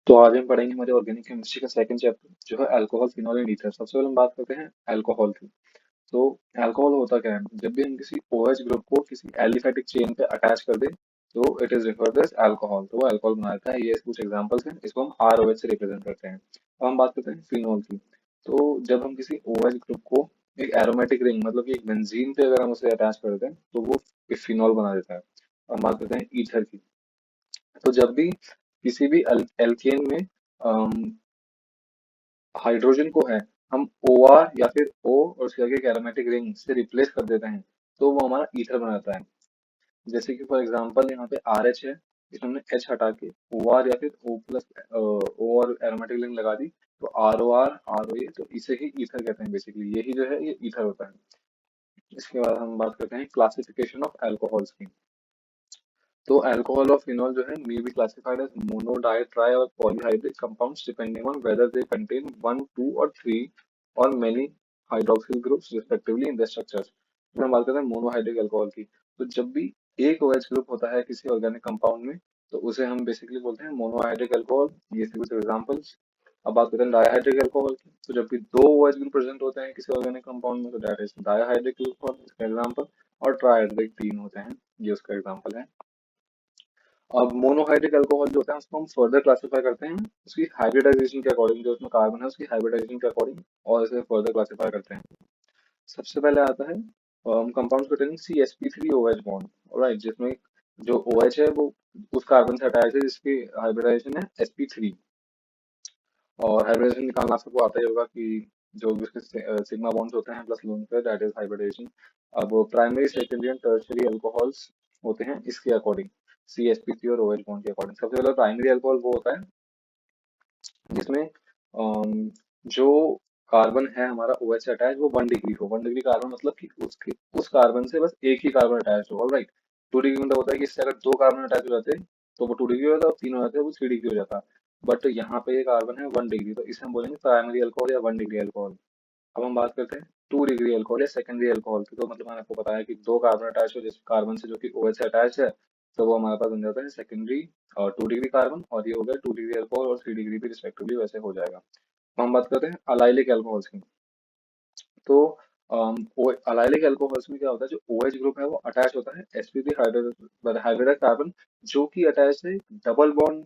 तो आज हम पढ़ेंगे हमारे ऑर्गेनिक केमिस्ट्री का सेकंड चैप्टर जो है अल्कोहल फिनॉल एंड ईथर। सबसे पहले हम बात करते हैं अल्कोहल की। तो अल्कोहल होता क्या है? जब भी हम किसी OH ग्रुप को किसी एलिफेटिक चेन पे अटैच कर दें तो it is referred as alcohol, तो वो अल्कोहल बनाता है। ये कुछ एग्जांपल्स हैं, इसको हम ROH से रिप्रेजेंट करते हैं। अब हम बात करते हैं फिनॉल की। तो जब हम किसी OH ग्रुप को एक एरोमेटिक रिंग मतलब कि एक बेंजीन पे अगर हम उसे अटैच कर दें तो वो फिनॉल बना देता है। अब हम बात करते हैं ईथर की। तो जब भी किसी भी एल्केन में हाइड्रोजन को है हम OR या फिर O और उसके आगे एक एरोमेटिक रिंग से रिप्लेस कर देते हैं तो वो हमारा ईथर बनाता है। जैसे कि फॉर एग्जांपल यहाँ पे RH है, इसमें हमने H हटा के OR या फिर O प्लस O और एरोमेटिक रिंग लगा दी तो ROR ROA, तो इसे ही ईथर कहते हैं। बेसिकली यही जो है ये ईथर होता है। इसके बाद हम बात करते हैं क्लासिफिकेशन ऑफ अल्कोहल्स की। तो अल्कोहल और फिनॉल जो है may be classified as mono di tri और polyhydric compounds depending on whether they contain one two और थ्री और many hydroxyl groups respectively in the structures. फिर हम बात करते हैं मोनोहाइड्रिक अल्कोहल की। तो जब भी एक OH ग्रुप होता है किसी ऑर्गेनिक कंपाउंड में तो उसे हम बेसिकली बोलते हैं मोनोहाइड्रिक अल्कोहल। ये कुछ एग्जांपल्स। अब बात करते हैं डायहाइड्रिक अल्कोहल की। तो जब भी दो OH ग्रुप प्रेजेंट होते हैं किसी ऑर्गेनिक कंपाउंड में तो दैट इज डायहाइड्रिक अल्कोहल, इसका एग्जांपल। और ट्राइहाइड्रिक तीन होते हैं, ये उसका एग्जांपल है। अब मोनोहाइड्रिक अल्कोहल जो होता है उसको हम फर्दर क्लासिफाई करते हैं उसकी हाइब्रिडाइजेशन के अकॉर्डिंग, जो उसमें कार्बन है उसकी हाइब्रिडाइजेशन के अकॉर्डिंग, और इसे फर्दर क्लासिफाई करते हैं। सबसे पहले आता है compounds containing CsP3OH bond, alright, जिसमें जो OH है वो उस कार्बन से अटैच है जिसकी हाइब्रिडाइजेशन है sp3। और हाइब्रिडेशन निकालना सबको आता ही होगा कि जो भी उसके सिग्मा बॉन्ड्स होते हैं प्लस लोन पे, दैट इज हाइब्रिडेशन। अब primary secondary and tertiary alcohols होते हैं इसके अकॉर्डिंग, CsP3 और OH बॉन्ड के अकॉर्डिंग। सबसे पहले प्राइमरी अल्कोहल वो होता है जिसमें जो कार्बन है हमारा OH से अटैच वो 1 डिग्री हो। 1 डिग्री कार्बन मतलब कि उसके उस कार्बन से बस एक ही कार्बन अटैच हो, ऑलराइट। 2 डिग्री मतलब होता है कि इससे अगर दो कार्बन अटैच हो जाते तो वो 2 डिग्री हो जाता, और तीन हो जाते वो 3 डिग्री हो जाता। बट यहाँ पे ये कार्बन है 1 डिग्री, तो इसे हम बोलेंगे प्राइमरी अल्कोहल या 1 डिग्री अल्कोहल। अब हम बात करते हैं 2 डिग्री अल्कोहल या सेकेंडरी अल्कोहल की। तो मतलब मैंने आपको बताया कि दो कार्बन अटैच हो जिस कार्बन से जो कि OH से अटैच है, तो वो हमारे पास बन जाता है सेकेंडरी और 2 डिग्री कार्बन, और ये हो गया 2 डिग्री अल्कोहल और 3 डिग्री भी रिस्पेक्टिवली वैसे हो जाएगा। अब हम बात करते हैं अलाइलिक अल्कोहल्स की। तो अलाइलिक अल्कोहल्स में क्या होता है, जो OH ग्रुप है वो अटैच होता है sp3 हाइड्रोजन कार्बन, जो कि अटैच है डबल बॉन्ड,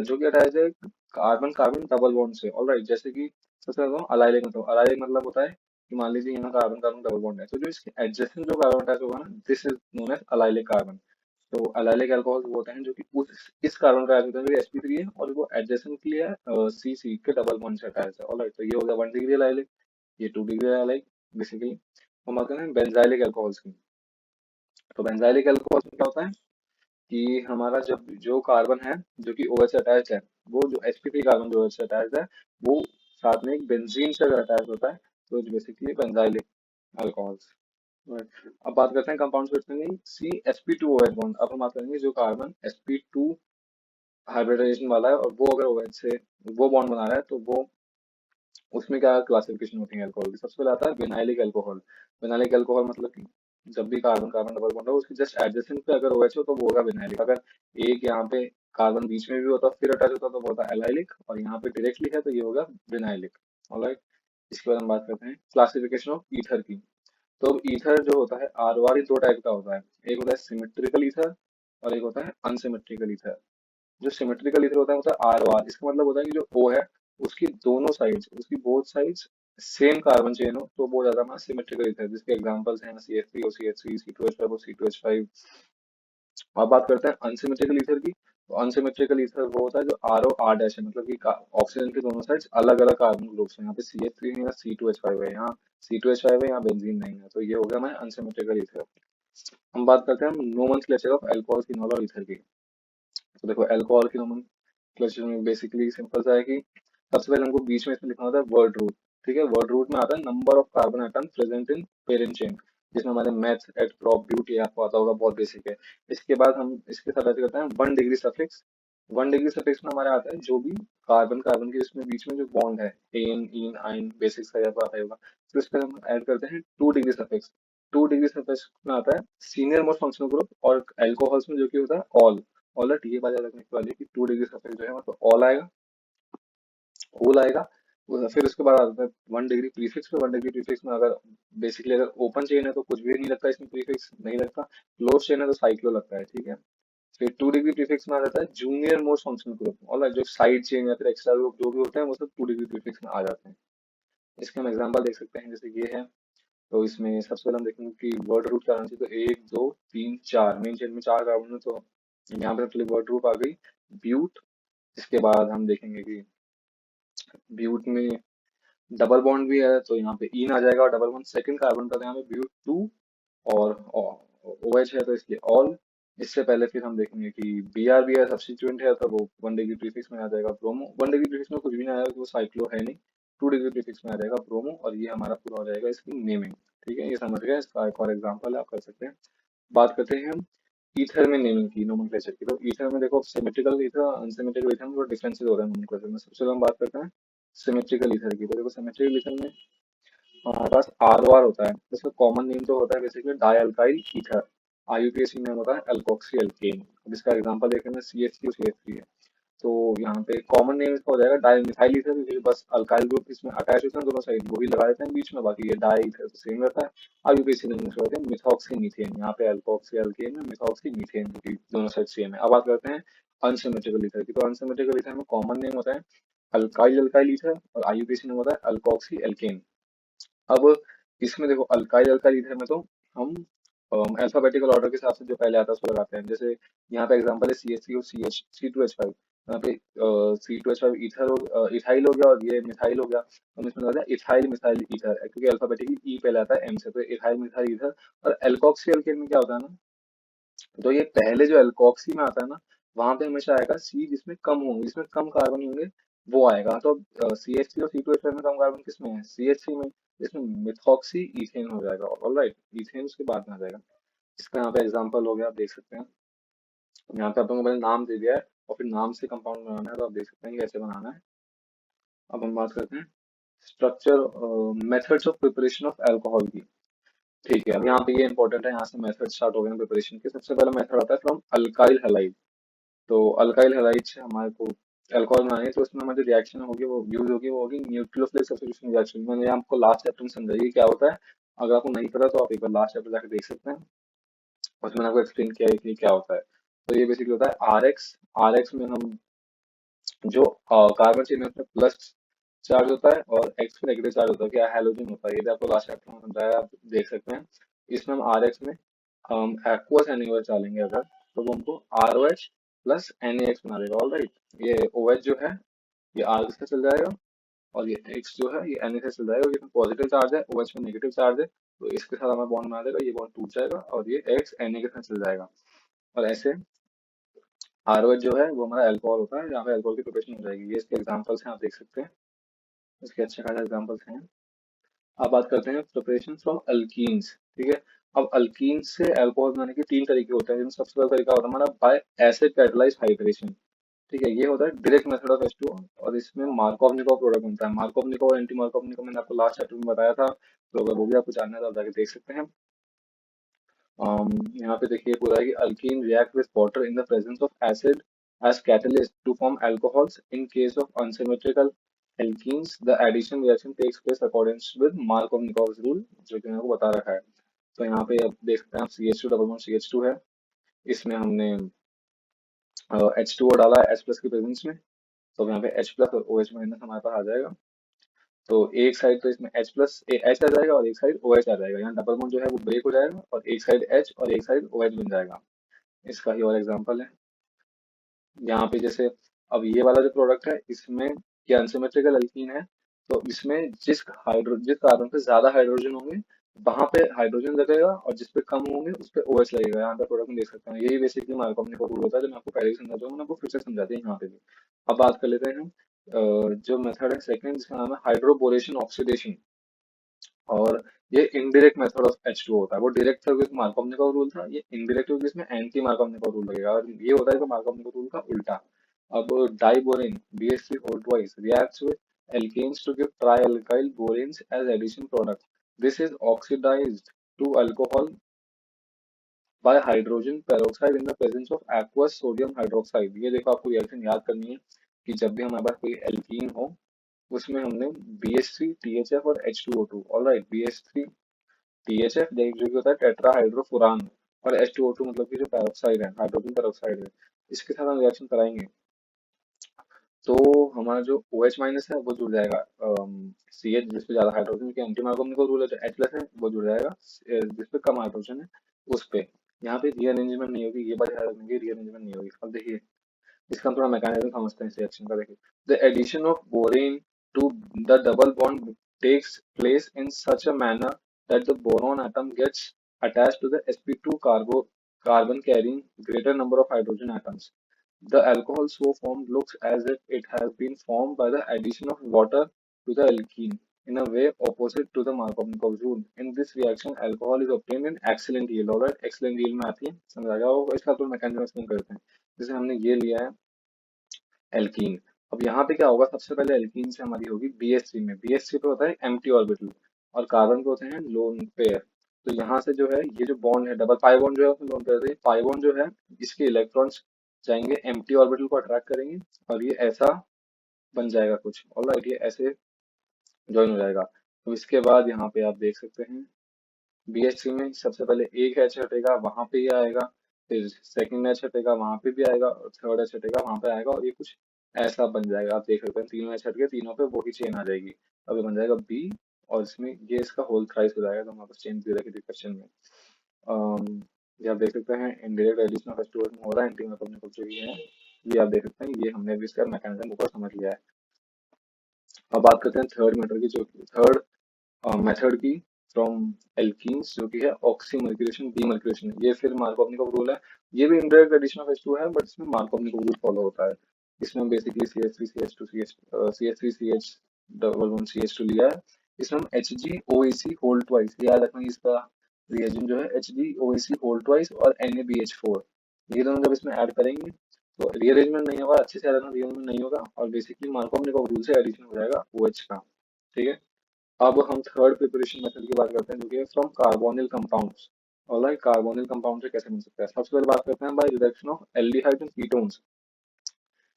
जो कि अटैच है कार्बन कार्बन डबल बॉन्ड से, ऑलराइट। जैसे कि सबसे पहले अलाइलिक मतलब होता है कि मान लीजिए यहाँ कार्बन कार्बन डबल बॉन्ड है तो जो इसके एडजेसेंट जो कार्बन अटैच होगा ना, this is known as allylic carbon. तो अलाइलिक अल्कोहल वो होते हैं जो कि उस इस कार्बन का अटैच होता है जो sp3 है और वो एडजेसेंटली है C के डबल बॉन्ड से अटैच है, ऑलराइट। तो ये हो गया 1 डिग्री अलाइलिक, ये 2 डिग्री अलाइलिक बेसिकली। हम बात करें बेंजाइलिक अल्कोहल्स की। तो बेंजाइलिक अल्कोहल्स में क्या होता है कि हमारा जब जो कार्बन है जो कि OH से अटैच है, वो जो sp3 कार्बन जो OH से अटैच है वो साथ में एक बेंजीन से अगर अटैच होता है तो बेसिकली बेंजाइलिक अल्कोहल्स। अब बात करते हैं कंपाउंड्स में CsP2OH बॉन्ड। अब हम बात करेंगे जो कार्बन sp2 हाइब्रिडाइजेशन वाला है और वो अगर OH से वो बॉन्ड बना रहा है तो वो उसमें क्या क्लासिफिकेशन होती है अल्कोहल की। सबसे पहले आता है विनाइलिक अल्कोहल। विनाइलिक अल्कोहल मतलब कि जब भी कार्बन कार्बन डबल बॉन्ड हो उसकी जस्ट एडजेसेंट पे अगर OH हो तो वो होगा विनाइलिक। अगर एक यहाँ पे कार्बन बीच में भी होता फिर अटैच होता तो वो होता एलाइलिक, और यहाँ पे डायरेक्टली है तो ये होगा विनाइलिक, ऑलराइट। इसके बाद हम बात करते हैं क्लासिफिकेशन ऑफ ईथर की। तो ईथर जो होता है ROR दो टाइप का होता है, एक होता है सिमेट्रिकल ईथर और एक होता है अनसिमेट्रिकल ईथर। जो सिमेट्रिकल ईथर होता है ROR, इसका मतलब होता है कि जो O है उसकी दोनों साइड्स उसकी both sides same carbon chain हो तो वो ज्यादा हमारा सिमेट्रिकल ईथर है, जिसके एग्जांपल्स हैं CH3 OCH3 C2H5 और C2H5। अब बात करते हैं अनसिमेट्रिकल ईथर की। तो अनसिमेट्रिकल ईथर वो होता है जो ROR डैश है, मतलब कि ऑक्सीजन के दोनों साइड्स अलग अलग कार्बन ग्रुप्स हैं। यहाँ पे CH3 है, यहाँ C2H5 है, यहाँ C2H5 है, यहाँ बेंजीन नहीं है, तो ये हो गया हमारा अनसिमेट्रिकल ईथर। हम बात करते हैं नोमेनक्लेचर ऑफ अल्कोहल फिनॉल और ईथर की। तो देखो अल्कोहल की नोमेनक्लेचर में बेसिकली सिंपल सा है कि सबसे पहले हमको बीच में इसमें लिखना होता है वर्ड रूट। ठीक है, वर्ड रूट में आता है number of carbon atoms present in parent chain, जिसमें हमारे मैथ एट प्रॉप ब्यूट ये आपको आता होगा, बहुत बेसिक है। इसके बाद हम इसके साथ ऐसे करते हैं 1 डिग्री सफिक्स। 1 डिग्री सफिक्स में हमारे आता है जो भी कार्बन कार्बन के इसमें बीच में जो बॉन्ड है, एन इन आइन बेसिक्स का आपको आता ही होगा। फिर इसके बाद हम ऐड करते हैं 2 डिग्री सफिक्स। 2 डिग्री सफिक्स में आता है सीनियर मोस्ट फंक्शनल ग्रुप और अल्कोहल्स में जो कि होता है ऑल। ऑलराइट, ये बात याद रखने की वाली है कि 2 डिग्री सफिक्स जो है मतलब ऑल आएगा, होल आएगा। फिर उसके बाद आता है 1 डिग्री प्रीफिक्स पे। 1 डिग्री प्रीफिक्स में अगर बेसिकली अगर ओपन चेन है तो कुछ भी नहीं लगता, इसमें प्रीफिक्स नहीं लगता। क्लोज चेन है तो साइक्लो लगता है, ठीक है। फिर 2 डिग्री प्रीफिक्स में आ जाता है जूनियर मोस्ट फंक्शनल ग्रुप, और जो साइड चेन या फिर एक्स्ट्रा ग्रुप जो भी होते हैं वो सब 2 डिग्री प्रीफिक्स में आ जाते हैं। इसके हम एग्जांपल देख सकते हैं, जैसे ये है। तो इसमें सबसे पहले हम देखेंगे कि वर्ड रूट क्या आना चाहिए। तो 1 2 3 4 मेन चेन में 4 कार्बन है, तो यहाँ पे सबसे वर्ड रूट आ गई ब्यूट। इसके बाद हम देखेंगे कि ब्यूट में डबल बॉन्ड भी है, तो यहाँ पे इन आ जाएगा, और डबल बॉन्ड सेकंड कार्बन पर यहाँ पे ब्यूट 2, और ओ एच है तो इसलिए ऑल। इससे पहले फिर हम देखेंगे कि बी आर सब्स्टिट्यूएंट है, तो वो 1 डिग्री प्रीफिक्स में आ जाएगा ब्रोमो। 1 डिग्री प्रीफिक्स में कुछ भी नहीं आएगा, तो वो साइक्लो है नहीं। 2 डिग्री प्रीफिक्स में आ जाएगा ब्रोमो, और ये हमारा पूरा हो जाएगा इसकी नेमिंग। ठीक है, ये समझ गए। इसका एक और एग्जाम्पल है, आप कर सकते हैं। बात करते हैं हम ईथर में नेमिंग की, नोमेनक्लेचर की। तो ईथर में देखो सिमेट्रिकल ईथर, अनसिमेट्रिकल ईथर में थोड़ा डिफरेंसेस हो रहे हैं नोमेनक्लेचर में। सबसे पहले हम बात करते हैं सिमेट्रिकल ईथर की। तो देखो सिमेट्रिकल ईथर में हमारे पास आर ओ आर होता है, इसका कॉमन नेम तो होता है basically die alkyl ether. IUPAC name होता है अल्कोक्सी एल्केन। अब इसका एग्जांपल देखें तो CH3 है। तो यहाँ पे कॉमन नेम इसका हो जाएगा डाई मिथाइल ईथर, क्योंकि बस अल्काइल ग्रुप इसमें अटैच होते हैं दोनों साइड, वो ही लगा देते हैं बीच में, बाकी ये डाई ईथर तो सेम रहता है। आईयूपीएसी नेम इसका होता है मिथॉक्सी मीथेन। यहाँ पे अल्कोक्सी एल्केन में मिथॉक्सी मीथेन, क्योंकि दोनों साइड सेम है। अब बात करते हैं अनसिमेट्रिकल ईथर की। तो अनसिमेट्रिकल ईथर में कॉमन नेम होता है अल्काइल अल्काइल ईथर, और आईयूपीएसी नेम होता है अल्कोक्सी एल्केन। अब इसमें देखो अल्काइल अल्काइल ईथर में तो हम अल्फाबेटिकल ऑर्डर के हिसाब से जो पहले आता है उसको लगाते हैं। जैसे यहाँ पे एग्जांपल है CH3 और C2H5। यहाँ पे C2H5 इथाइल हो गया, और ये मिथाइल हो गया। हम इसमें लगाते हैं इथाइल मिथाइल ईथर, क्योंकि अल्फाबेटिकली ई पहले आता है M से, तो इथाइल मिथाइल ईथर। और एल्कोक्सी एल्केन में क्या होता है ना, तो ये पहले जो एल्कोक्सी में आता है ना, वहां पे हमेशा आएगा सी, जिसमें कम होंगे, जिसमें कम कार्बन होंगे वो आएगा। तो CH3 और C2H5 में कम कार्बन किसमें है, CH3 में। इसमें मिथॉक्सी इथेन हो जाएगा। ऑलराइट, इथेन उसके बाद में आ जाएगा। इसका यहाँ पे एग्जांपल हो गया, आप देख सकते हैं। यहाँ पे आप लोगों को मैंने नाम दे दिया है, और फिर नाम से कंपाउंड बनाना है, तो आप देख सकते हैं कि कैसे बनाना है। अब हम बात करते हैं structure methods of preparation of alcohol की। ठीक है, अब यहाँ पे ये इंपॉर्टेंट है, यहाँ से मेथड स्टार्ट हो गए प्रिपरेशन के। सबसे पहला मेथड आता है फ्रॉम अल्काइल हैलाइड। तो अल्काइल हैलाइड से हमारे को अल्कोहल बनानी है, तो उसमें हमारी रिएक्शन होगी, वो यूज होगी, वो होगी न्यूक्लियोफिलिक सब्स्टिट्यूशन रिएक्शन। मैंने आपको लास्ट चैप्टर में समझाई क्या होता है। अगर आपको नहीं पता तो आप एक बार लास्ट चैप्टर जाकर देख सकते हैं, उसमें मैंने आपको एक्सप्लेन किया है कि क्या होता है। तो ये बेसिकली होता है आरएक्स। आरएक्स में हम जो कार्बन चेन है उसमें प्लस चार्ज होता है, और एक्स पे नेगेटिव चार्ज होता है, क्या हैलोजन होता है। ये भी आपको लास्ट चैप्टर में समझाया, आप देख सकते हैं। इसमें हम आरएक्स में हम एक्वस NaOH डालेंगे अगर, तो वो हमको ROH प्लस NaX बना देगा। ऑल राइट, ये OH जो है ये R से चल जाएगा, और ये X जो है ये Na से चल जाएगा। ये पॉजिटिव चार्ज है, OH में नेगेटिव चार्ज है, तो इसके साथ हमें बॉन्ड बना देगा, ये बॉन्ड टूट जाएगा, और ये X Na के साथ चल जाएगा। और ऐसे ROH जो है वो हमारा अल्कोहल होता है, जहाँ पे अल्कोहल की प्रिपरेशन हो जाएगी। ये इसके एग्जाम्पल्स हैं, आप देख सकते हैं, इसके अच्छे खासे एग्जाम्पल्स हैं। अब बात करते हैं प्रिपरेशन फ्रॉम अल्कीन्स। ठीक है, अब अल्कीन से अल्कोहल बनाने के 3 तरीके होते हैं, जिनमें सबसे पहला तरीका होता है हमारा बाय एसिड कैटलाइज्ड हाइड्रेशन। ठीक है, ये होता है डायरेक्ट मेथड ऑफ H2O, और इसमें मार्कोवनिकोव प्रोडक्ट बनता है। मार्कोवनिकोव और एंटी मार्कोवनिकोव मैंने आपको लास्ट चैप्टर में बताया था, तो अगर वो भी आपको जानना है तो आप जाके देख सकते हैं। यहाँ पे देखिए पूरा है कि alkyne react with water in the presence of acid as catalyst to form alcohols. In case of unsymmetrical alkenes, the addition reaction takes place according with Markovnikov's rule, जो कि मैंने आपको बता रखा है। तो यहाँ पे आप देख सकते हैं, आप CH2 डबल बॉन्ड CH2 है, इसमें हमने H2O डाला है H प्लस की प्रेजेंस में, तो यहाँ पे H प्लस और OH माइनस हमारे पास आ जाएगा। तो एक साइड तो इसमें H प्लस H आ जाएगा, और एक साइड OH आ जाएगा। यहाँ डबल बॉन्ड जो है वो ब्रेक हो जाएगा, और एक साइड H और एक साइड OH बन जाएगा। इसका ही और एग्जांपल है यहाँ पे। जैसे अब ये वाला जो प्रोडक्ट है, इसमें ये अनसिमेट्रिकल एल्कीन है, तो इसमें जिस कार्बन पे ज्यादा हाइड्रोजन होंगे वहां पे हाइड्रोजन लगेगा, और जिस पे कम होंगे उस पे OH लगेगा। यहाँ पे प्रोडक्ट में देख सकते हैं, यही बेसिकली मार्कोवनिक का रूल होता है, जो मैं आपको पहले ही समझा दूंगा, मैंने आपको फिर से समझा दिया यहाँ पे भी। अब बात कर लेते हैं हम जो मेथड है सेकंड, जिसका नाम है हाइड्रोबोरेशन ऑक्सीडेशन। और ये इनडायरेक्ट मेथड ऑफ H2O होता है। वो डायरेक्ट था क्योंकि मार्कोवनिक का रूल था, ये इनडायरेक्ट क्योंकि इसमें एंटी मार्कोवनिक का रूल लगेगा, और ये होता है मार्कोवनिक रूल का उल्टा। अब diborane BH3O twice reacts with alkanes to give trialkyl boranes as addition product. This is oxidized to alcohol bye hydrogen peroxide in the presence of aqueous sodium hydroxide. ये देखो आपको रिएक्शन याद करनी है कि जब भी हमारे पास कोई एल्कीन हो उसमें हमने BH3 THF और H2O2, ऑलराइट, BH3 THF जो कि होता है टेट्रा हाइड्रोफुरान, और H2O2 मतलब कि जो पेरोक्साइड है, हाइड्रोजन पेरोक्साइड है, इसके साथ हम रिएक्शन कराएंगे तो हमारा जो OH माइनस है वो जुड़ जाएगा CH जिस पे ज्यादा हाइड्रोजन के एंटी मार्कोनिक रूल है, जो H प्लस है वो जुड़ जाएगा जिस पे कम हाइड्रोजन है उस पे। यहाँ पे रीअरेंजमेंट नहीं होगी, ये बात याद रखेंगे, रीअरेंजमेंट नहीं होगी। अब देखिए इसका हम थोड़ा मैकेनिज्म समझते हैं इस रिएक्शन का। देखिए the addition of borane to the double bond takes place in such a manner that the boron atom gets attached to the sp2 carbon carrying greater number of hydrogen atoms. The alcohol so formed looks as if it has been formed by the addition of water to the alkene in a way opposite to the Markovnikov rule. In this reaction, alcohol is obtained in excellent yield। और excellent yield में आती है, समझ आ गया होगा। इसका तो mechanism explain करते हैं। जैसे हमने ये लिया है एल्कीन, अब यहाँ पे क्या होगा, सबसे पहले एल्कीन से हमारी होगी BH3 में, BH3 पे होता है एम्प्टी ऑर्बिटल और कार्बन पे होते हैं लोन पेयर। तो यहाँ से जो है ये जो बॉन्ड है डबल पाई बॉन्ड जो है उसमें लोन पेयर है, पाई बॉन्ड जो है इसके इलेक्ट्रॉन्स जाएंगे एम्प्टी ऑर्बिटल को अट्रैक्ट करेंगे और ये ऐसा बन जाएगा कुछ, ऑलराइट, ये ऐसे ज्वाइन हो जाएगा। तो इसके बाद यहाँ पे आप देख सकते हैं BH3 में सबसे पहले एक एच हटेगा वहां पे ही आएगा, फिर सेकंड एच हटेगा वहां पे भी आएगा, और थर्ड एच हटेगा वहां पे आएगा, और ये कुछ ऐसा बन जाएगा। आप देख सकते हैं तीनों एच हट के तीनों पे वही चेन आ जाएगी। अब ये बन जाएगा B, और इसमें ये इसका होल थ्राइस हो जाएगा। तो हमारे पास चेन दे रखी थी क्वेश्चन में। ये आप देख सकते हैं इनडायरेक्ट एडिशन ऑफ H2O में हो रहा है, एंटी मैकोनिकल जो ये है, ये आप देख सकते हैं, ये हमने भी इसका मैकेनिज्म ऊपर समझ लिया है। अब बात करते हैं थर्ड मेथड की, जो थर्ड मेथड की फ्रॉम एल्कीन्स, जो कि है ऑक्सीमर्क्यूरेशन डीमर्क्यूरेशन। ये फिर मार्कोवनिकोव रूल है, ये भी इनडायरेक्ट एडिशन ऑफ H2 है बट इसमें मार्कोवनिकोव रूल फॉलो होता है। इसमें हम basically CH3CH double one CH2 लिया है, इसमें हम HgOAc होल ट्वाइस, याद रखना इसका रिएजेंट जो है HgOAc होल ट्वाइस और NaBH4, ये दोनों जब इसमें ऐड करेंगे तो रीअरेंजमेंट नहीं होगा, अच्छे से याद रखना, रीअरेंजमेंट नहीं होगा और बेसिकली मार्कोवनिकोव रूल से एडिशन हो जाएगा OH का। ठीक है, अब हम थर्ड प्रिपरेशन मेथड की बात करते हैं जो कि है from carbonyl compounds. Alright, carbonyl compound से कैसे बन सकता है, सबसे पहले बात करते हैं by reduction of aldehyde and ketones.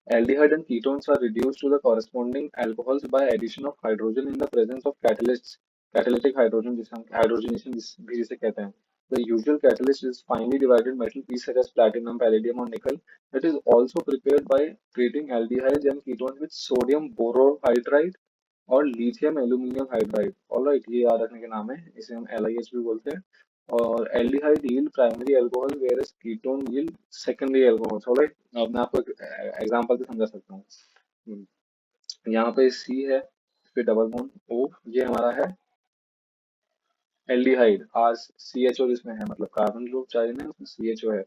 Aldehyde and ketones are reduced to the corresponding alcohols by addition of hydrogen in the presence of catalysts, catalytic hydrogen जिसे हम hydrogenation भी जिसे कहते हैं। The usual catalyst is finely divided metal piece such as platinum, palladium or nickel that is also prepared by treating aldehydes and ketones with sodium borohydride और lithium aluminium hydride. Alright, ये याद रखने के नाम है, इसे हम LiH भी बोलते हैं। और aldehyde yield primary alcohol whereas ketone yield secondary alcohol. Alright, अब मैं आपको एक एग्जांपल से समझा सकता हूँ। यहाँ पे C है, इस पे डबल बॉन्ड O, ये हमारा है एल्डिहाइड, आज CHO जिसमें है, मतलब कार्बन ग्रुप चार है उसमें CHO है।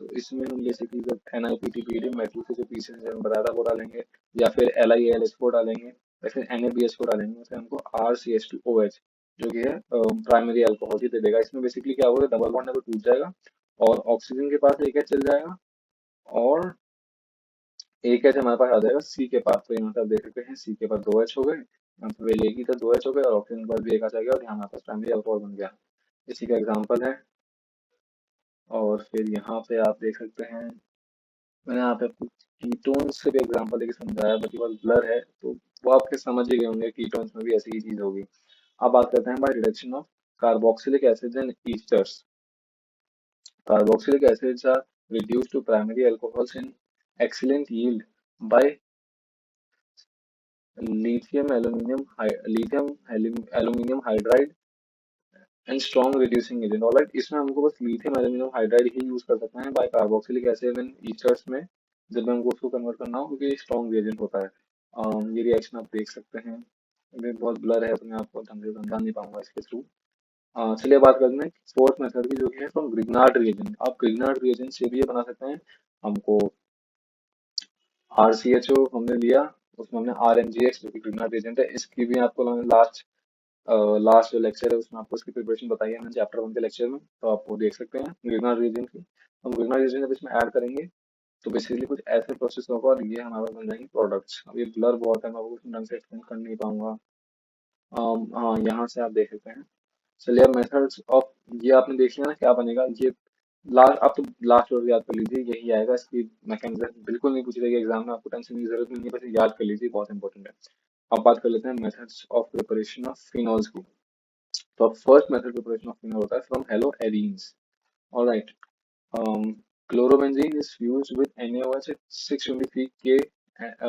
तो इसमें हम बेसिकली जब NiPT मेटल के जो पीसेस है बताया था वो डालेंगे, या फिर LiAlH4 डालेंगे, या फिर NaBH4 डालेंगे, फिर हमको RCH2OH जो कि है प्राइमरी अल्कोहल ही दे देगा। इसमें बेसिकली क्या होगा, डबल बॉन्ड है वो टूट जाएगा और ऑक्सीजन के पास एक H चल जाएगा और एक H हमारे पास आ जाएगा C के पास। तो यहाँ पे आप देख सकते हैं C के पास दो H हो गए, यहाँ पे लेगी तो दो H हो गए और ऑक्सीजन के पास भी एक आ जाएगा और यहाँ हमारे पास प्राइमरी अल्कोहल बन गया। इसी का एग्जाम्पल है। और फिर यहाँ पे आप देख सकते हैं, मैंने यहाँ पे आपको कीटोन्स से भी एग्जांपल देके समझाया, बट ये बहुत ब्लर है तो वो आपके समझ ही गए होंगे, कीटोन्स में भी ऐसी ही चीज होगी। अब बात करते हैं by reduction of carboxylic acid and esters. Carboxylic acids are reduced to primary alcohols in excellent yield by lithium aluminum hydride and strong reducing agent. Alright, इसमें हमको बस लिथियम एल्यूमिनियम हाइड्राइड ही यूज कर सकते हैं by carboxylic acid and esters में, जब हमको उसको कन्वर्ट करना हो, क्योंकि स्ट्रॉन्ग रिएजेंट होता है। ये रिएक्शन आप देख सकते हैं, ये बहुत ब्लर है तो मैं आपको ढंग से समझा नहीं पाऊंगा इसके थ्रू। चलिए बात करते हैं फोर्थ मेथड की जो कि है फ्रॉम ग्रिग्नार्ड रिएजेंट। आप ग्रिग्नार्ड रिएजेंट से भी ये बना सकते हैं। हमको RCHO हमने लिया, उसमें हमने RMGX जो कि ग्रिग्नार्ड रिएजेंट है, इसकी भी आपको लास्ट लास्ट जो लेक्चर है उसमें आपको इसकी प्रिपरेशन बताई है मैंने चैप्टर 1 के लेक्चर में, तो आप वो देख सकते हैं ग्रिग्नार्ड रीजन की। हम ग्रिग्नार्ड रीजन जब इसमें ऐड करेंगे तो बेसिकली कुछ ऐसे प्रोसेस होगा और ये हमारे बन जाएंगे प्रोडक्ट्स। अब ये ब्लर बहुत है, मैं आपको ढंग से एक्सप्लेन कर नहीं पाऊंगा। हाँ, यहाँ से आप देख सकते हैं। चलिए अब मेथड्स ऑफ, ये आपने देख लिया ना क्या बनेगा, ये लास्ट, आप तो लास्ट वर्ड याद कर लीजिए, यही आएगा। इसकी मैकेनिज्म बिल्कुल नहीं पूछी जाएगी एग्जाम में, आपको टेंशन की जरूरत नहीं है, बस याद कर लीजिए, बहुत इंपॉर्टेंट है। अब बात कर लेते हैं methods of preparation of phenols की। तो अब first method preparation of phenol होता है from hello arenes. Alright, chlorobenzene is fused with NaOH at 623 K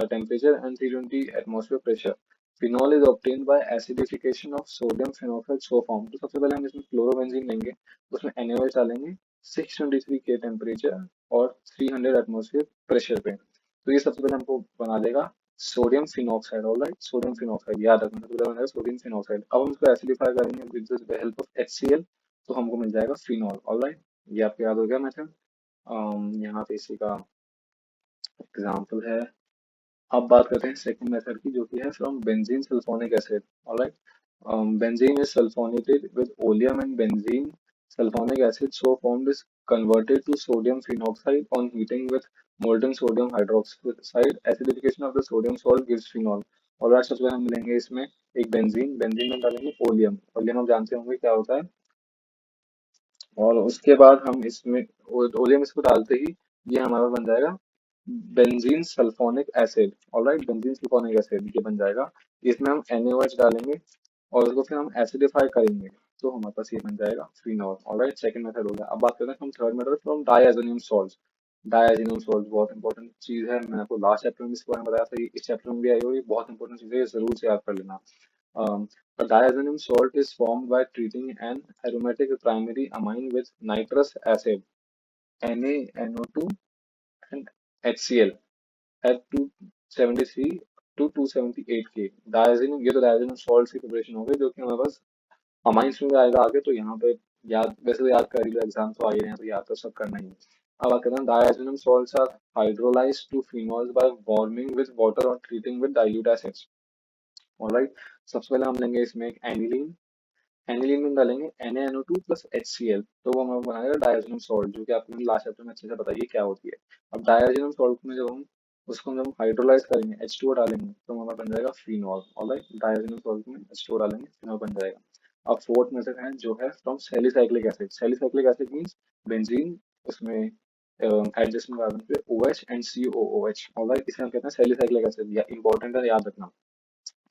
temperature and 320 atmosphere pressure. Phenol is obtained by acidification of sodium phenolphthalein so formed। तो सबसे पहले हम इसमें क्लोरोबेंजीन लेंगे, उसमें NaOH डालेंगे 623 K टेम्परेचर और 300 एटमॉस्फेयर प्रेशर पे। तो ये सबसे पहले हमको बना देगा sodium phenoxide. Alright, sodium phenoxide याद रखना, सबसे पहले बनेगा सोडियम फिनॉक्साइड। अब हम इसको एसिडिफाई करेंगे with the help of HCl, तो हमको मिल जाएगा फिनॉल। ऑलराइट, ये आपको याद हो गया मेथड। यहाँ पे इसी का एग्जाम्पल है। अब बात करते हैं सेकंड मेथड की, जो कि है from benzene sulphonic acid. Alright, benzene is sulphonated with oleum and benzene sulfonic acid so formed is converted to sodium phenoxide on heating with molten sodium hydroxide। acidification of the sodium salt gives phenol। और आज सबसे पहले हम मिलेंगे इसमें एक benzene, benzene में डालेंगे ओलियम। ओलियम हम जानते होंगे क्या होता है। और उसके बाद हम इसमें ओलियम इसको डालते ही ये हमारा बन जाएगा benzene sulphonic acid. Alright, benzene sulphonic acid ये बन जाएगा। इसमें हम NaOH डालेंगे और उसको फिर हम एसिडिफाई करेंगे, तो हमारे पास ये बन जाएगा फिनॉल। ऑलराइट, सेकंड मेथड हो गया। अब बात करते हैं हम third method from diazonium salt. Diazonium salt बहुत इंपॉर्टेंट चीज है, मैंने आपको लास्ट चैप्टर में इसके बारे में बताया था, इस चैप्टर में भी आई होगी, बहुत इंपॉर्टेंट चीज है, ये जरूर से याद कर लेना। A diazoxide salt is formed by treating an aromatic primary amine with nitrous acid NaNO2 and HCl at 273 to 278 K। डायजीनम, ये तो डायजीनम सॉल्ट की प्रिपरेशन हो गई, जो कि हमारे पास अमाइंस में भी आएगा आगे, तो यहाँ पे याद, वैसे तो याद कर ही लो, एग्जाम तो आ ही रहे हैं तो याद तो सब करना ही है। अब बात करते हैं diazonium salts are hydrolysed to phenols by warming with water और treating with dilute acids. Alright, सबसे पहले हम लेंगे इसमें एक एनिलीन। एनिलीन में डालेंगे NaNO2 प्लस HCl, तो वो हमें बनाएगा डायज़ोनियम सॉल्ट, जो कि आपको मैंने लास्ट चैप्टर में अच्छे से बताइए क्या होती है। अब डायज़ोनियम सॉल्ट में जब हम उसको जब हाइड्रोलाइज करेंगे, H2O डालेंगे, तो हमारा बन जाएगा फिनॉल। ऑलराइट, डायज़ोनियम सॉल्ट में H2O डालेंगे, फिनॉल बन जाएगा। अब फोर्थ मेथड है जो है from salicylic acid. Salicylic acid means benzene, उसमें एडजस्टमेंट कार्बन पे OH एंड COOH। ऑलराइट, इसे हम कहते हैं सैलिसाइक्लिक एसिड, या इंपॉर्टेंट है, याद रखना।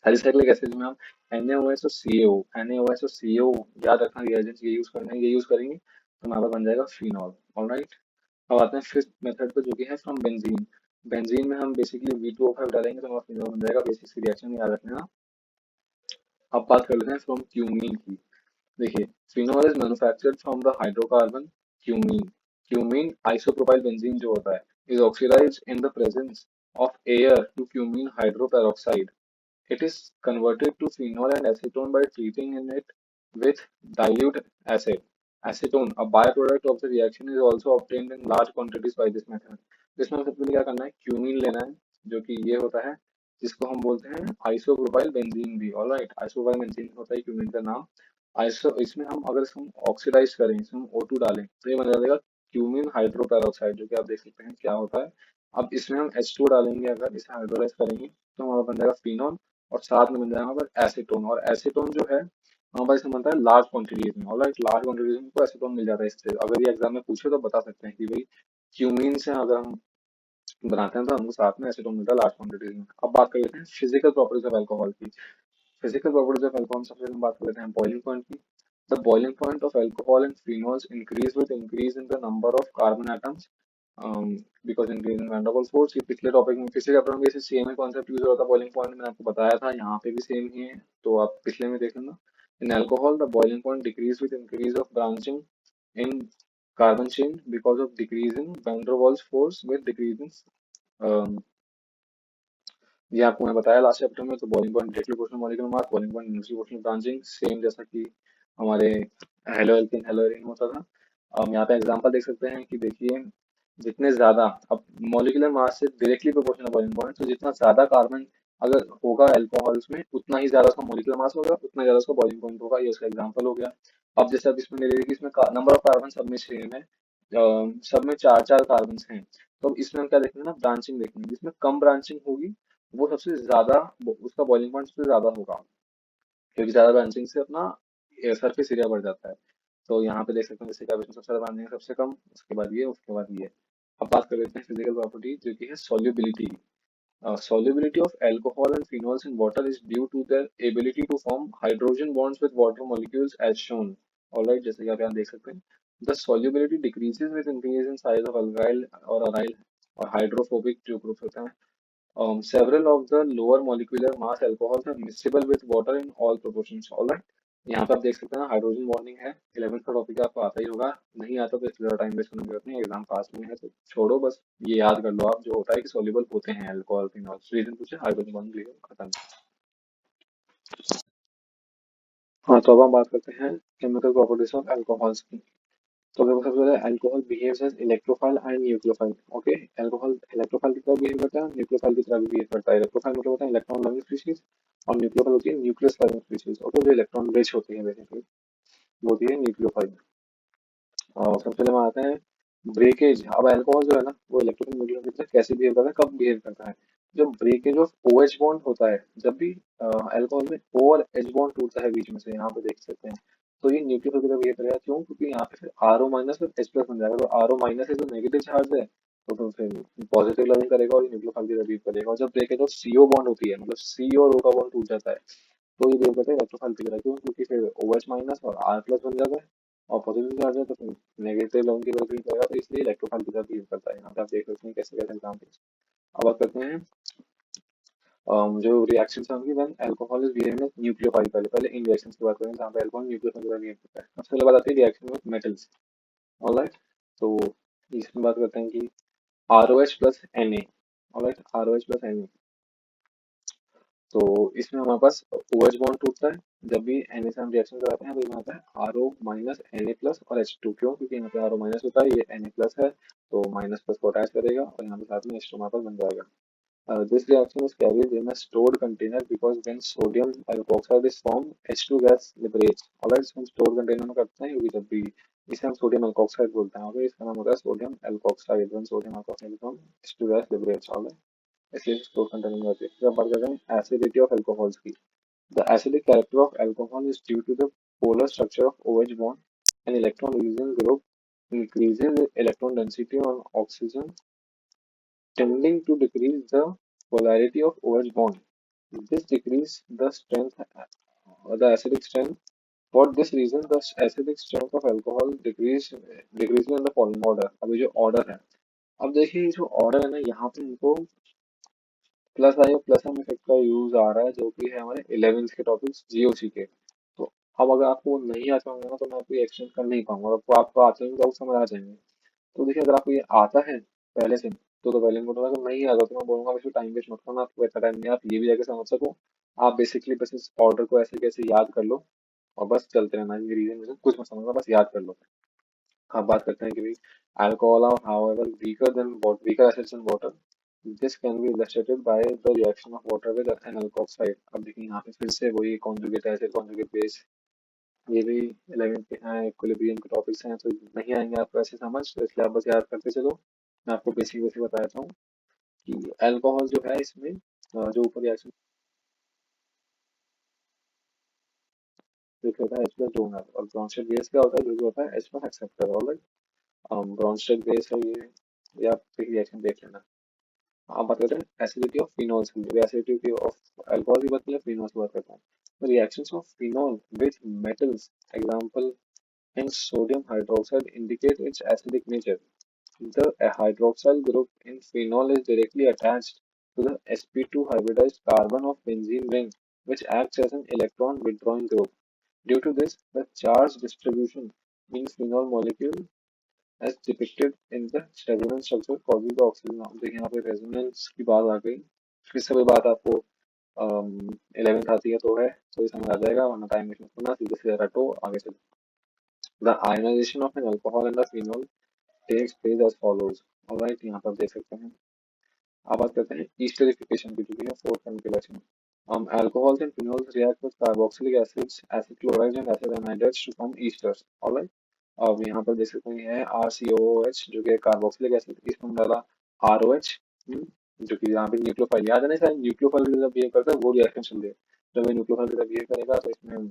सैलिसाइक्लिक एसिड में हम NaOH और CaO, NaOH और CaO याद रखना, रिएजेंट्स ये यूज करना है, ये यूज करेंगे तो हमारा बन जाएगा फिनॉल। ऑलराइट, अब आते हैं फिफ्थ मेथड पे, जो कि है फ्रॉम बेंजीन। बेंजीन में हम बेसिकली V2O5 डालेंगे तो हमारा फिनॉल बन जाएगा। बेसिक रिएक्शन याद रखना। अब बात कर लेते हैं फ्रॉम क्यूमीन की। देखिए, phenol is manufactured from the hydrocarbon cumene. Cumene isopropyl benzene जो होता है is oxidised in the presence of air to cumene hydroperoxide. It is converted to phenol and acetone by treating in it with dilute acid। Acetone, a byproduct of the reaction, is also obtained in large quantities by this method। इसमें सबसे पहले क्या करना है, cumene लेना है, जो कि ये होता है, जिसको हम बोलते हैं आइसोप्रोपाइल बेंजीन भी। ऑलराइट, आइसोप्रोपाइल बेंजीन होता है क्यूमीन का नाम। आइसो, इसमें हम अगर इसको ऑक्सीडाइज करें, इसमें हम O2 डालें, तो ये बन जाएगा क्यूमीन हाइड्रोपेरोक्साइड, जो कि आप देख सकते हैं क्या होता है। अब इसमें हम H2 डालेंगे, अगर इसे हाइड्रोलाइज करेंगे, तो हमारा बन जाएगा फिनॉल, और साथ में बन जाएगा हमारे पास एसीटोन। और एसीटोन जो है हमारे पास इसमें बनता है लार्ज क्वांटिटीज में। ऑलराइट, लार्ज क्वांटिटीज में तो एसीटोन मिल जाता है इससे। अगर ये एग्जाम में पूछे तो बता सकते हैं कि भाई क्यूमीन से अगर हम बनाते हैं तो हमको साथ में एसीटोन मिलता है लार्ज क्वांटिटीज में। अब बात कर लेते हैं फिजिकल प्रॉपर्टीज ऑफ अल्कोहल की। फिजिकल प्रॉपर्टीज ऑफ अल्कोहल सबसे पहले हम बात कर लेते हैं बॉइलिंग पॉइंट की। The boiling point of alcohol and phenols increase with increase in the number of carbon atoms because increase in van der Waals force. ये पिछले टॉपिक में, पिछले चैप्टर में भी सेम ही कॉन्सेप्ट यूज हो रहा था। बॉइलिंग पॉइंट मैंने आपको बताया था, यहाँ पे भी सेम ही है, तो आप पिछले में देख लेना। In alcohol the boiling point decrease with increase of branching in carbon chain because of decrease in van der Waals force with decrease in, ये आपको मैं बताया लास्ट चैप्टर में। तो boiling point directly proportional molecular mass, boiling point inversely proportional branching, same जैसा कि हमारे halo alkane hello arene होता था। हम यहाँ पे एग्जांपल देख सकते हैं कि देखिए, जितने ज्यादा, अब मॉलिक्यूलर मास से डायरेक्टली प्रोपोर्शनल बॉइलिंग पॉइंट, तो जितना ज्यादा कार्बन अगर होगा अल्कोहल्स में, उतना ही ज्यादा उसका मॉलिक्यूलर मास होगा, उतना ज्यादा उसका बॉइलिंग पॉइंट होगा। ये उसका एग्जांपल हो गया। अब जैसे अब इसमें ले लीजिए कि इसमें नंबर ऑफ कार्बन सब में सेम है, सब में चार चार कार्बन हैं, तो इसमें हम क्या देखेंगे ना, ब्रांचिंग देखेंगे। जिसमें कम ब्रांचिंग होगी वो सबसे ज्यादा, उसका बॉइलिंग पॉइंट सबसे ज्यादा होगा, क्योंकि ज्यादा ब्रांचिंग से अपना सरफेस एरिया बढ़ जाता है। तो यहाँ पे देख सकते हैं जैसे कि अब इसमें सबसे ज्यादा बॉन्डिंग है, सबसे कम, उसके बाद ये, उसके बाद ये। अब बात कर लेते हैं फिजिकल प्रॉपर्टी जो कि है solubility. Solubility of alcohol and phenols in water is due to their ability to form hydrogen bonds with water molecules as shown. Alright, जैसे कि आप यहाँ देख सकते हैं, the solubility decreases with increase in size of alkyl or aryl और hydrophobic जो group होते हैं. Several of the lower molecular mass alcohols are miscible with water in all proportions. Alright, यहाँ पर आप देख सकते हैं हाइड्रोजन बॉन्डिंग है, 11th का टॉपिक आपको आता ही होगा, नहीं आता तो इसलिए टाइम वेस्ट करने की जरूरत नहीं, एग्जाम पास में है तो छोड़ो, बस ये याद कर लो आप जो होता है कि सॉल्युबल होते हैं अल्कोहल फिनॉल, रीजन पूछे हाइड्रोजन बॉन्ड क्लियर खत्म। हाँ, तो अब हम बात करते हैं केमिकल प्रॉपर्टीज ऑफ अल्कोहल्स की। तो देखो सबसे पहले alcohol behaves as electrophile and nucleophile. Okay, alcohol electrophile की तरह बिहेव करता है, न्यूक्लियोफाइल की तरह भी बिहेव करता है। इलेक्ट्रोफाइल मतलब होता है इलेक्ट्रॉन लविंग स्पीशीज और न्यूक्लियोफाइल होती है न्यूक्लियस लविंग स्पीशीज। ओके, जो इलेक्ट्रॉन रिच होती है बेसिकली वो होती है न्यूक्लियोफाइल। और सबसे पहले हम आते हैं ब्रेकेज। अब अल्कोहल जो है ना वो इलेक्ट्रोफिल न्यूक्लियोफाइल के साथ कैसे बिहेव करता है, कब बिहेव करता है, जब ब्रेकेज ऑफ OH बॉन्ड होता है, जब भी अल्कोहल में O और H बॉन्ड टूटता है बीच में से, यहाँ पे देख सकते हैं, तो ये न्यूक्लियोफाइल की तरह बिहेव करेगा। क्यों? क्योंकि यहाँ पे फिर RO माइनस और H प्लस बन जाएगा, तो RO माइनस है जो नेगेटिव चार्ज है, तो फिर पॉजिटिव लविंग करेगा और ये न्यूक्लियोफाइल की तरह बिहेव करेगा। और जब ब्रेकेज ऑफ CO बॉन्ड होती है, मतलब C और O का बॉन्ड टूट जाता है, तो ये बिहेव करता है इलेक्ट्रोफाइल की तरह। क्यों? क्योंकि फिर OH माइनस और R प्लस बन जाता है और पॉजिटिव चार्ज है तो फिर नेगेटिव लोन की तरफ भी करेगा, तो इसलिए इलेक्ट्रोफाइल की तरफ यूज करता है। यहाँ पे आप देख सकते हैं कैसे कैसे एग्जाम्पल्स। अब बात करते हैं जो रिएक्शन है उनकी, when alcohol is behaving as nucleophile. पहले पहले इन रिएक्शंस की बात करें जहाँ पे अल्कोहल न्यूक्लियोफाइल की तरह बिहेव करता है। सबसे पहले बात आती है रिएक्शन विद मेटल्स। ऑलराइट, तो इसमें बात करते हैं कि ROH plus Na। Alright, ROH plus Na, तो इसमें हमारे पास OH बॉन्ड टूटता है, जब भी Na से हम रिएक्शन कराते हैं तो इसमें आता है RO माइनस Na प्लस और H2। क्यों? क्योंकि यहाँ पे RO माइनस होता है, ये Na प्लस है, तो माइनस प्लस को अटैच करेगा और यहाँ पे साथ में H2 हमारे पास बन जाएगा। This reaction is carried in a stored container because when sodium alkoxide is formed, H2 gas liberates। Alright, इसको हम stored container में करते हैं क्योंकि जब भी इसे हम सोडियम अल्कोक्साइड बोलते हैं, okay? इसका नाम होता है sodium alkoxide. when sodium alkoxide is formed, H2 gas liberates। Alright, इसलिए स्टोर कंटेनर में होती है। फिर अब बात करते हैं एसिडिटी ऑफ अल्कोहल्स की। The acidic character of alcohol is due to the polar structure of OH bond. An electron releasing group increases the electron density on oxygen, tending to decrease the polarity of OH bond. This decreases the strength, the acidic strength. For this reason, the acidic strength of alcohol decreases in the following order। अभी जो order है, अब देखिए जो order है ना, यहाँ पे इनको प्लस आई और प्लस एम इफेक्ट का यूज आ रहा है जो कि है हमारे 11th के टॉपिक्स जीओसी के। तो अब अगर आपको नहीं आता होगा ना तो मैं आपको एक्सप्लेन कर नहीं पाऊंगा, आपको आपको आते हैं तो आप समझ आ जाएंगे। तो देखिए अगर आपको ये आता है पहले से तो पहले इनको, तो अगर नहीं आता तो मैं बोलूंगा इसमें टाइम वेस्ट मत करना, आपको इतना टाइम नहीं है, आप ये भी जाके समझ सको। आप बेसिकली बस इस ऑर्डर को ऐसे कैसे याद कर लो और बस चलते रहना, ये रीजन कुछ मत समझना, बस याद कर लो। अब बात करते हैं कि भाई alcohol are however weaker acids in water. This can be illustrated by the reaction of water with an alkoxide। अब देखिए यहाँ पे फिर से वही कॉन्जुगेट एसिड कॉन्जुगेट बेस, ये भी 11th के हैं, इक्विलिब्रियम के टॉपिक्स हैं, तो नहीं आएंगे आपको ऐसे समझ, तो इसलिए आप बस याद करते चलो। मैं आपको बेसिक बेसिक बता देता हूँ कि अल्कोहल जो है इसमें जो ऊपर रिएक्शन होता है H प्लस डोनर, और ब्रॉन्स्टेड बेस क्या होता है, जो कि होता है H plus acceptor. Alright, Brønsted base है ये आप रिएक्शन देख लेना। आप बात करते हैं एसिडिटी ऑफ फिनॉल्स की। एसिडिटी ऑफ अल्कोहल की बात की, फिनॉल्स की बात करते हैं। Reactions of phenol with metals, example in sodium hydroxide, indicate it's acidic nature. The hydroxyl group in phenol is directly attached to the sp2 hybridized carbon of benzene ring, which acts as an electron withdrawing group. Due to this, the charge distribution in phenol molecule as depicted in the resonance structure causes the oxygen। देखिए यहाँ पे resonance की बात आ गई, फिर से वही बात आपको 11th आती है तो है तो ये समझ आ जाएगा, वरना टाइम वेस्ट मत करना, सीधे सीधे रटो आगे चलो। The ionization of an alcohol and the phenol takes place as follows। Alright, यहाँ पर देख सकते हैं। अब बात करते हैं esterification की, जो कि है fourth chemical reaction. Alcohols and phenols react with carboxylic acids, acid chlorides and acid anhydrides to form esters। Alright, अब यहाँ पर देख सकते हैं ये है RCOOH जो कि है कार्बोक्सिलिक एसिड, इसमें हमने डाला ROH, जो कि यहाँ पे न्यूक्लियोफाइल, याद है ना सर, न्यूक्लियोफाइल की तरह बिहेव करता है वो रिएक्शन चल रही है। जब ये न्यूक्लियोफाइल की तरह बिहेव करेगा तो इसमें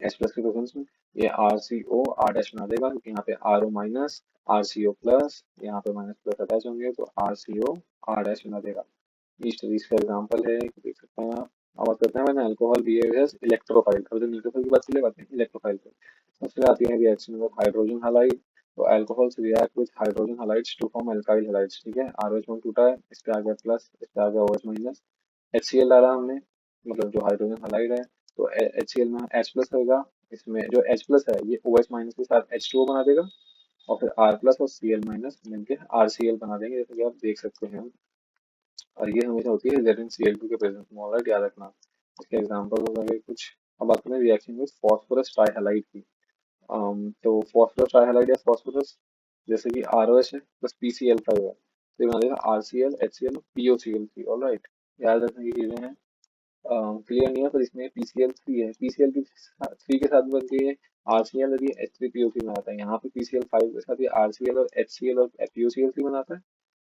H प्लस के प्रेजेंस में ये RCO R डैश बना देगा, क्योंकि यहाँ पे RO माइनस RCO प्लस, यहाँ पे माइनस प्लस अटैच होंगे तो RCO R डैश बना देगा। इस तरीके का एग्जाम्पल है, देख सकते हैं आप। अब बात करते हैं मैंने अल्कोहल बिहेव एज इलेक्ट्रोफाइल। अब जो न्यूट्रोफिल की बात चले, बात है इलेक्ट्रोफाइल पे। सबसे आती है रिएक्शन विद हाइड्रोजन हैलाइड। तो alcohols react with hydrogen halides to form alkyl halides, ठीक है। आरओएच बॉन्ड टूटा है, इस पे आ गया प्लस, इस पे आ गया OH माइनस, HCl डाला हमने, मतलब जो हाइड्रोजन हैलाइड है, तो HCl में H प्लस होगा। इसमें जो H प्लस है ये OH माइनस के साथ H2O बना देगा, और फिर R प्लस और Cl माइनस मिलके RCl बना देंगे, जैसे कि आप देख सकते हैं। और ये हमेशा होती है ZnCl2 के प्रेजेंस में, ऑलराइट, याद रखना। इसके एग्जांपल हो गए कुछ। अब बात करें रिएक्शन में फास्फोरस ट्राइहैलाइड की। तो फास्फोरस ट्राइहैलाइड या फास्फोरस, जैसे कि ROH है प्लस PCl5 है, तो ये बना देगा RCl HCl POCl3, ऑलराइट। याद रखने की चीजें हैं, क्लियर नहीं है, पर इसमें PCl3 है, PCl3 के साथ बनती है RCl, और ये H3PO3 बनाता है। यहाँ पे PCl5 के साथ ये RCl और HCl और POCl3 बनाता है।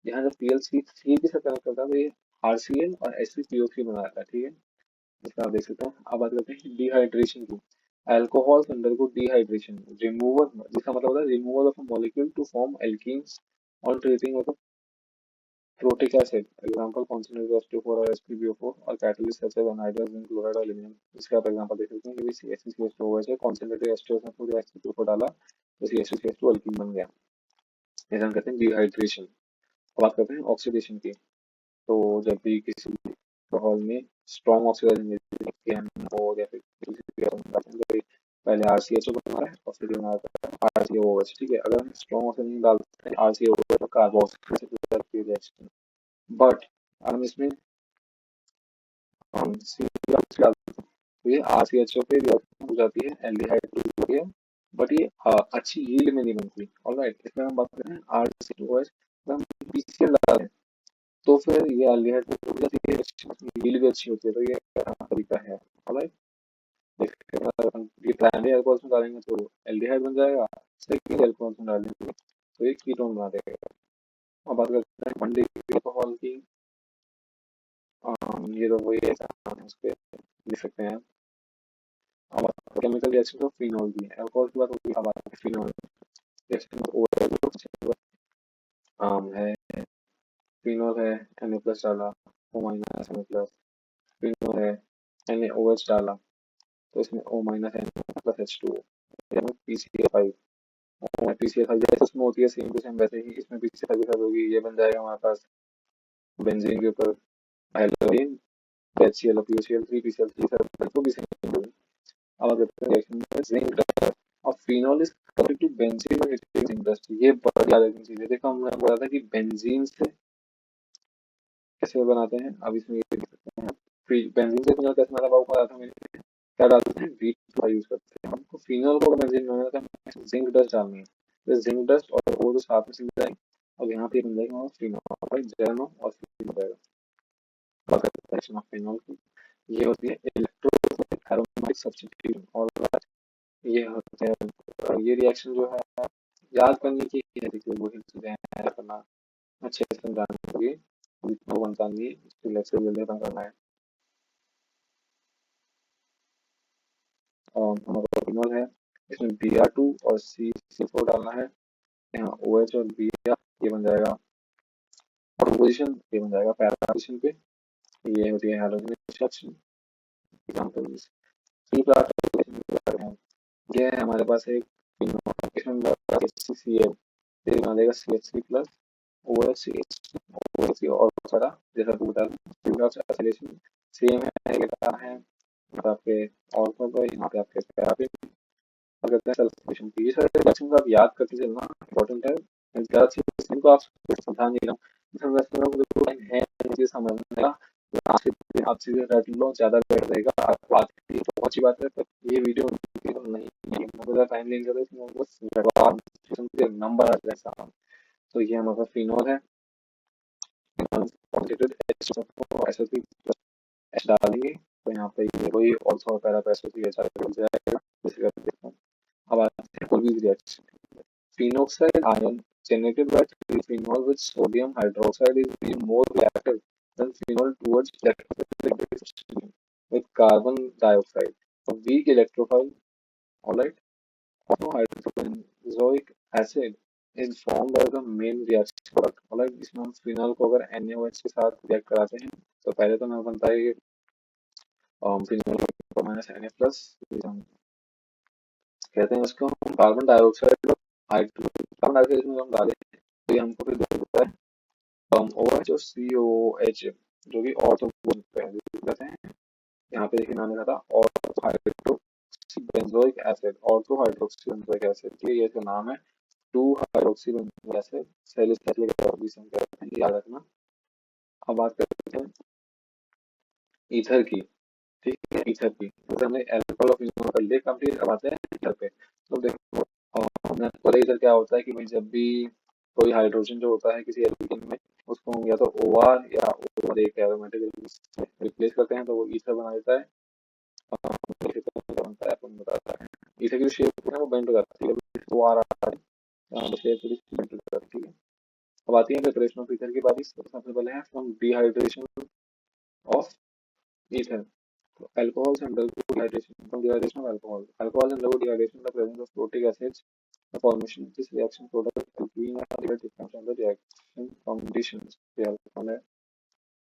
यहाँ जब PL3 के साथ कनेक्ट करता है तो ये RCl और H3PO3 बनाता है, ठीक है। इसका आप देख सकते हैं। अब बात करते हैं डिहाइड्रेशन की। अल्कोहल्स अंडरगो डिहाइड्रेशन, रिमूवल, जिसका मतलब होता है removal of a molecule to form alkenes on treating with protic acid. Example concentrated H2O4 और H3PO4 और catalyst such as anhydrous zinc chloride और एल्यूमिनियम। इसका आप एग्जांपल देख सकते हैं कि CH2OH है, कॉन्सेंट्रेटेड H2O में पूरे H3PO4 डाला तो CH2CH2 अल्कीन बन गया। इसे हम कहते हैं डिहाइड्रेशन। अब बात करते हैं ऑक्सीडेशन की। तो जब भी किसी अल्कोहल में स्ट्रॉन्ग ऑक्सीडाइजिंग एजेंट NO या फिर किसी भी पहले RCHO बना रहा है और फिर बना रहा है RCOOH, ठीक है। अगर हम स्ट्रॉन्ग ऑक्सीजन डालते हैं RCOOH तो कार्बोक्सिलेशन रिएक्शन, बट हम इसमें हम CH डालते हैं तो ये RCHO पे रिएक्शन हो जाती है, एल्डिहाइड होती है, बट ये अच्छी यील्ड में नहीं बनती, ऑलराइट। इसमें हम बात करें RCOH, हम PCl डालते हैं तो फिर ये एल्डिहाइड हो जाती है, यील्ड भी अच्छी होती है, तो ये तरीका है, ऑलराइट। ये प्राइमरी अल्कोहल्स में डालेंगे तो एल्डिहाइड बन जाएगा, सेकेंडरी अल्कोहल्स में डालेंगे तो ये कीटोन बना देगा। अब बात करते हैं वन डिग्री अल्कोहल की। ये तो वही है, उस पे लिख सकते हैं। अब केमिकल रिएक्शन ऑफ फिनॉल की, अल्कोहल की बात होगी, अब बात फिनॉल रिएक्शन OH है, फिनॉल है, Na प्लस डाला, O minus Na plus, phenol है, NaOH डाला तो इसमें O minus Na plus H2O, PCl5। PCl5 जैसे उसमें होती है सेम टू सेम, वैसे ही इसमें PCl5 के साथ होगी, ये बन जाएगा हमारे पास बेंजीन के ऊपर हेलोजन, HCl और POCl3, PCl3 सब तो भी सेम होगी। अब अगर रिएक्शन में जिंक डस्ट और phenol is coming to benzene और जिंक डस्ट, ये बहुत याद रखनी चीज है। देखो हमने बोला था कि बेंजीन से कैसे बनाते हैं, अब इसमें ये देख सकते हैं। बेंजीन से फिनॉल कैसे बनाता है, बताया था मैंने। क्या डालते हैं, वीट का यूज करते हैं। हमको फिनॉल को बेंजीन बनाना था, जिंक डस्ट डालनी है, तो जिंक डस्ट और वो जो साथ में मिल जाएंगे, अब यहाँ पे बन जाएगा हमारा फिनॉल, जेनो और फिनॉल हो जाएगा। बात करते हैं ऑफ फिनॉल की। ये होती है इलेक्ट्रोफिलिक एरोमेटिक सब्स्टिट्यूशन, और ये होते हैं, ये रिएक्शन जो है याद करने की है, देखिए वही चीजें हैं करना, अच्छे से समझाने होगी, जितना वो समझानी है इसको लेक्चर जल्दी खत्म करना है। हमारा फिनॉल है, इसमें Br2 और CH4 डालना है, यहाँ OH और Br, ये बन जाएगा प्रोपोजिशन, ये बन जाएगा पैरा पोजीशन पे। ये होती है हैलोजन रिएक्शन। एग्जांपल सी प्लाट, ये है हमारे पास एक फिनॉल, इसमें HCl, ये बना देगा CH3 प्लस OH, OH और सारा जैसा टूटा एसिलेशन सेम है, ये कहा है यहाँ पे, और यहाँ पे आपके पैराफिन। अगर सल्फेशन की, ये सारे रिएक्शन आप याद करके चलना इंपॉर्टेंट है। ज्यादा चीज इनको आप समझा नहीं रहा हूँ, मुझे है चीज समझने का, आप चीजें रट लो, ज्यादा बेटर रहेगा आपको। आती है तो अच्छी बात है, पर ये वीडियो नहीं, मुझे टाइम नहीं कर रहा है, नंबर आ जाए सामने। तो ये हमारा फिनॉल है, एच डालेंगे तो यहाँ पे ये वही ऑल्सो पैरा पैसोसी एच बन जाएगा, जैसे आप देखते हैं। अब आते हैं कोई भी reaction, phenoxide ion generated by phenol with sodium hydroxide is even more reactive than phenol towards electrophilic substitution with carbon dioxide. A weak electrophile alright. Orthohydroxybenzoic acid is formed as the main reaction product. Alright, इसमें हम phenol को अगर NaOH के साथ react कराते हैं तो पहले तो हमें बनता है फिनॉल माइनस Na प्लस, कहते हैं उसको हम कार्बन डाइऑक्साइड और कार्बन डाइऑक्साइड इसमें हम डालें तो ये हमको फिर दे देता है OH और COH, जो कि ऑर्थो कहते हैं। यहाँ पे देखिए मैंने कहा था ortho benzoic acid, ortho hydroxy benzoic acid, ठीक है, ये इसका नाम है। 2 hydroxy benzoic acid salicylic acid कहते हैं, याद रखना। अब बात करते हैं ईथर की, ठीक है, ईथर की जैसे हमने एल्कोहल और फिनॉल कर लिए कंप्लीट। अब आते हैं ईथर पे। तो देखो हमने पता ईथर क्या होता है कि भाई जब भी कोई हाइड्रोजन जो होता है किसी एल्कीन में, उसको हम या तो OR या OR एक एरोमेटिक रिप्लेस करते हैं तो वो ईथर बना देता है। बनता है अपन बताता है। ईथर की जो शेप है वो बेंड हो जाती है, वो आ रहा है शेप थोड़ी बेंड हो जाती है, ठीक है। अब आती है प्रिपरेशन ऑफ ईथर की बारी। सबसे पहले है from dehydration of ether. Alcohols undergo dehydration. From dehydration of alcohol. Alcohol undergo dehydration, the presence of protic acids. The formation of this reaction product alkene or aldehyde depends on the reaction conditions. The alcohol है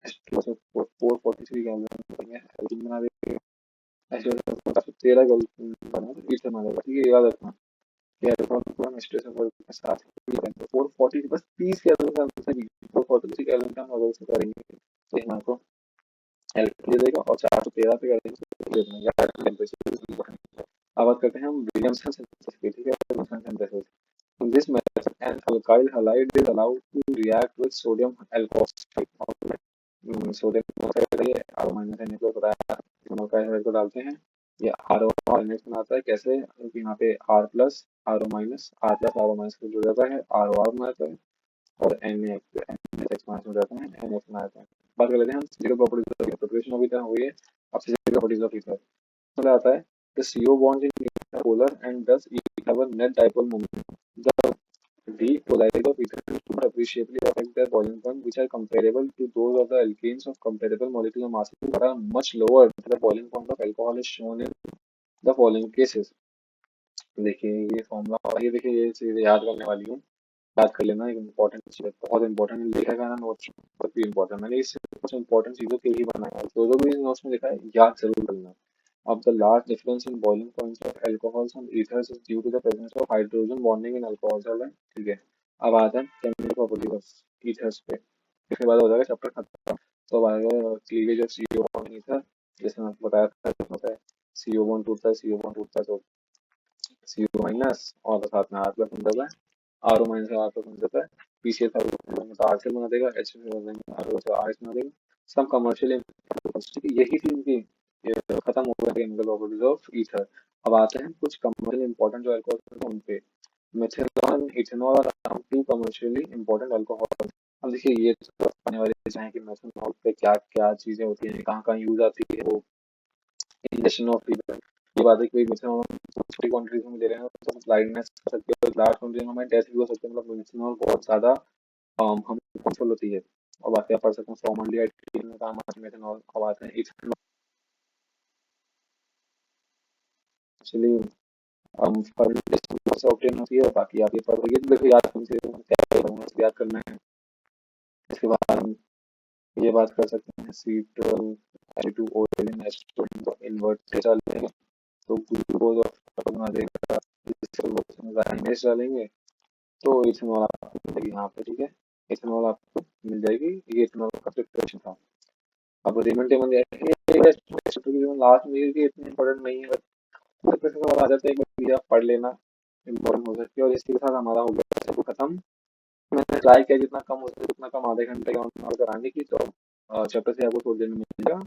H2SO4 443 gallon है, alkene बना देगा। H13 gallon बना तो ether बना देगा, ठीक है, याद रखना। कि अल्कोहल को हम H2SO4 के साथ ही करेंगे। 440 बस 30 गैलन का आंसर है। 443 गैलन का हम अगर से करेंगे तो यहाँ को एल्कीन दे देगा और 413 पे करेंगे टेम्परेचर। अब बात करते हैं हम विलियमसन सिंथेसिस की, ठीक है, Williamson synthesis. In this method, an alkyl halide is allowed to react with sodium alkoxide और सोडियम ऑक्साइड है आर माइनस एन को बताया, दोनों का हाइड्राइड को डालते हैं, ये आर और एन बनाता है। कैसे, क्योंकि यहाँ पे आर प्लस आर माइनस को जुड़ जाता है, आर आर बनाता है और एन एक्स माइनस हो जाता है, एन एक्स बनाता है। बात कर लेते हैं हम जीरो प्रॉपर्टीज ऑफ प्रिपरेशन अभी तक हुई है। अब जीरो प्रॉपर्टीज ऑफ ईथर मतलब आता है the CO bond in ether are polar and thus each have a net dipole moment. The d polarities of ether do not appreciably affect their boiling point, which are comparable to those of the alkanes of comparable molecular masses but are much lower. The boiling point of alcohol is shown in the following cases. देखिए ये formula, ये देखिए ये चीजें याद करने वाली हूँ, याद कर लेना। एक इम्पोर्टेंट चीज है, बहुत इंपॉर्टेंट लिखा गया ना नोट्स में, बहुत भी इंपॉर्टेंट। मैंने इससे कुछ इंपॉर्टेंट चीजों के ही बनाया है, जो जो भी नोट्स में लिखा है याद जरूर करना। Of the large difference in boiling points of alcohols and ethers is due to the presence of hydrogen bonding in alcohols, है ठीक है। अब आते हैं केमिकल प्रॉपर्टीज ऑफ ethers पे, इसके बाद हो जाएगा चैप्टर खत्म। तो अब आएगा cleavage of CO bond in ether, जैसे मैंने आपको बताया था, होता है CO बॉन्ड टूटता है, CO बॉन्ड टूटता है तो CO माइनस और साथ में R प्लस बन जाता है, RO माइनस R प्लस बन जाता है। पीसीएल तो R से बना देगा, H R बना देगा। सब कमर्शियल, यही थी इनकी, ये खत्म हो गया केमिकल प्रॉपर्टीज ऑफ ईथर। अब आते हैं कुछ कमर्शियल इंपॉर्टेंट जो अल्कोहल हैं उन पे। मिथेनॉल, इथेनॉल और टू कमर्शियली इंपॉर्टेंट अल्कोहल। अब देखिए ये तो आने वाले हैं कि मिथेनॉल पे क्या क्या चीजें होती हैं, कहाँ कहाँ यूज आती है वो, इंजेक्शन ऑफ फीवर। ये बात है कि मिथेनॉल छोटी क्वांटिटीज में ले रहे हैं तो ब्लाइंडनेस कर सकती है, लार्ज क्वांटिटी में डेथ भी हो सकती है। मतलब मिथेनॉल बहुत ज्यादा हम हार्मफुल होती है। और बाकी आप पढ़ सकते हैं फॉर्मल्डिहाइड में काम आती है मिथेनॉल। अब आते हैं इथेनॉल, एक्चुअली फर्मेंटेशन से ऑब्टेन होती है। बाकी आप ये पढ़ रही है तो देखो याद कम से क्या याद करना है। इसके बाद हम ये बात कर सकते हैं C12H2O तो इन्वर्ट डालेंगे तो ग्लूकोज और बना देगा, डालेंगे तो इथेनॉल आपको मिलेगी यहाँ पे, ठीक है, इथेनॉल आपको मिल जाएगी। ये इथेनॉल का प्रिपरेशन था। अब रिमन टेबल लास्ट में ये इतनी इंपॉर्टेंट नहीं है, बस आ जाता है, एक बार पढ़ लेना, इम्पोर्टेंट हो सकती है। और इसी के साथ हमारा हो गया सब खत्म। मैंने ट्राई किया जितना कम हो सके उतना कम, आधे घंटे का कराने की, तो चैप्टर से आपको थोड़ी देर में मिलेगा।